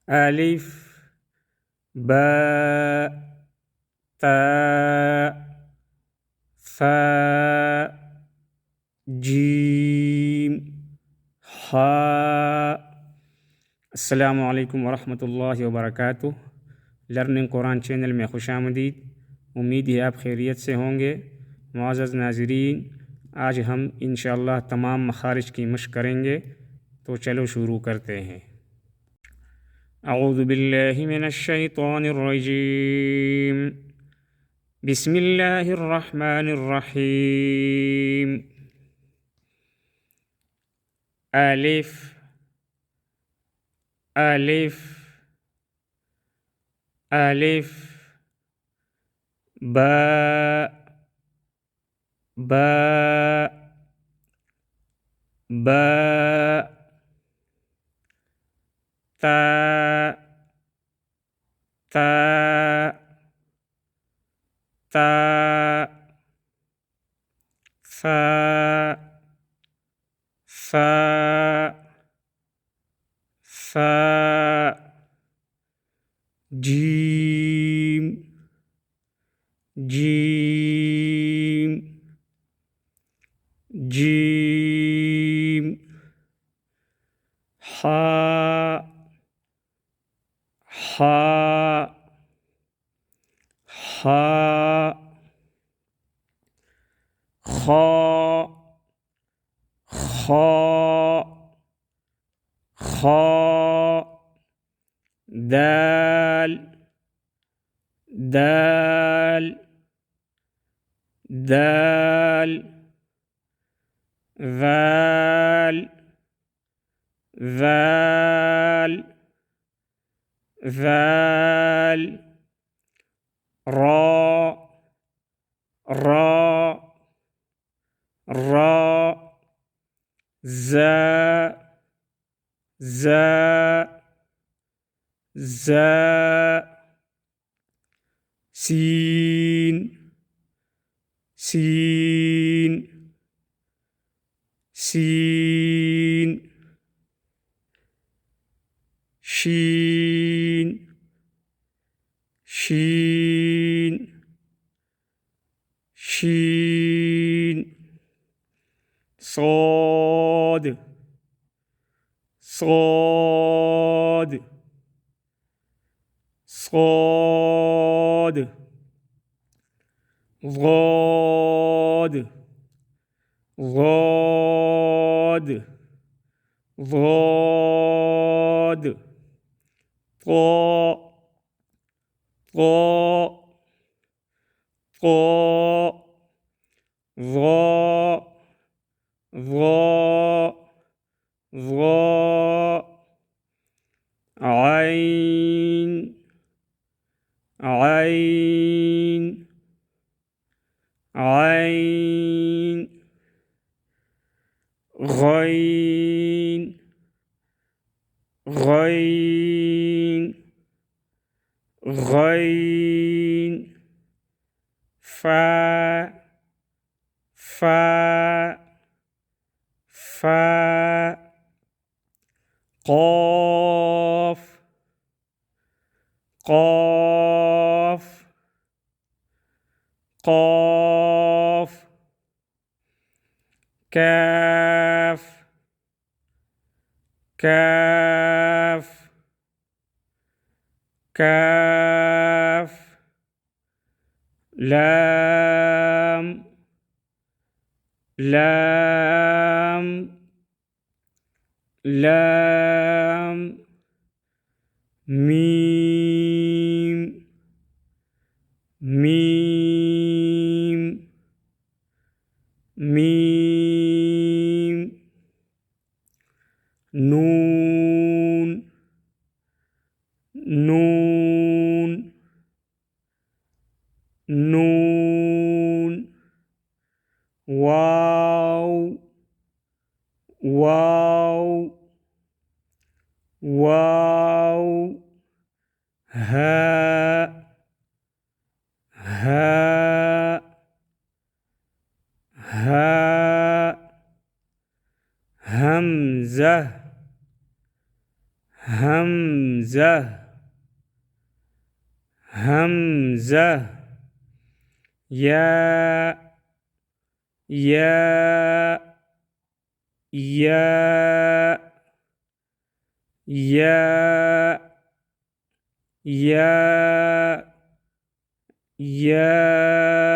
ألف باء تاء ثاء جيم حاء. السلام عليكم ورحمة الله وبركاته. लर्निंग कुरान चैनल में खुशामदीद। उम्मीद है आप खैरियत से होंगे। मुअज़्ज़ज़ नाज़रीन, आज हम इंशाअल्लाह तमाम मखारिज की मश्क करेंगे, तो चलो शुरू करते हैं। अऊज़ु बिल्लाहि मिनश शैतानिर रजीम। बिस्मिल्लाहिर रहमानिर रहीम। अलिफ अलिफ अलिफ باء باء باء تاء تاء تاء ثاء ثاء ثاء جيم جيم جيم حاء حاء حاء خاء خاء خاء دال دال دال ذال ذال ذال راء راء راء زاء زاء زاء سين سين سين شين شين شين صاد صاد صاد ضاد ضاد ضاد طاء طاء طاء ظاء ظاء ظاء عين عين عين غين غين غين فاء فاء فاء قاف قاف قاف كاف كاف كاف لام لام لام ميم ميم ميم نون نون نون واو واو واو هاء هاء هاء همزة همزة همزة يا يا يا يا يا يا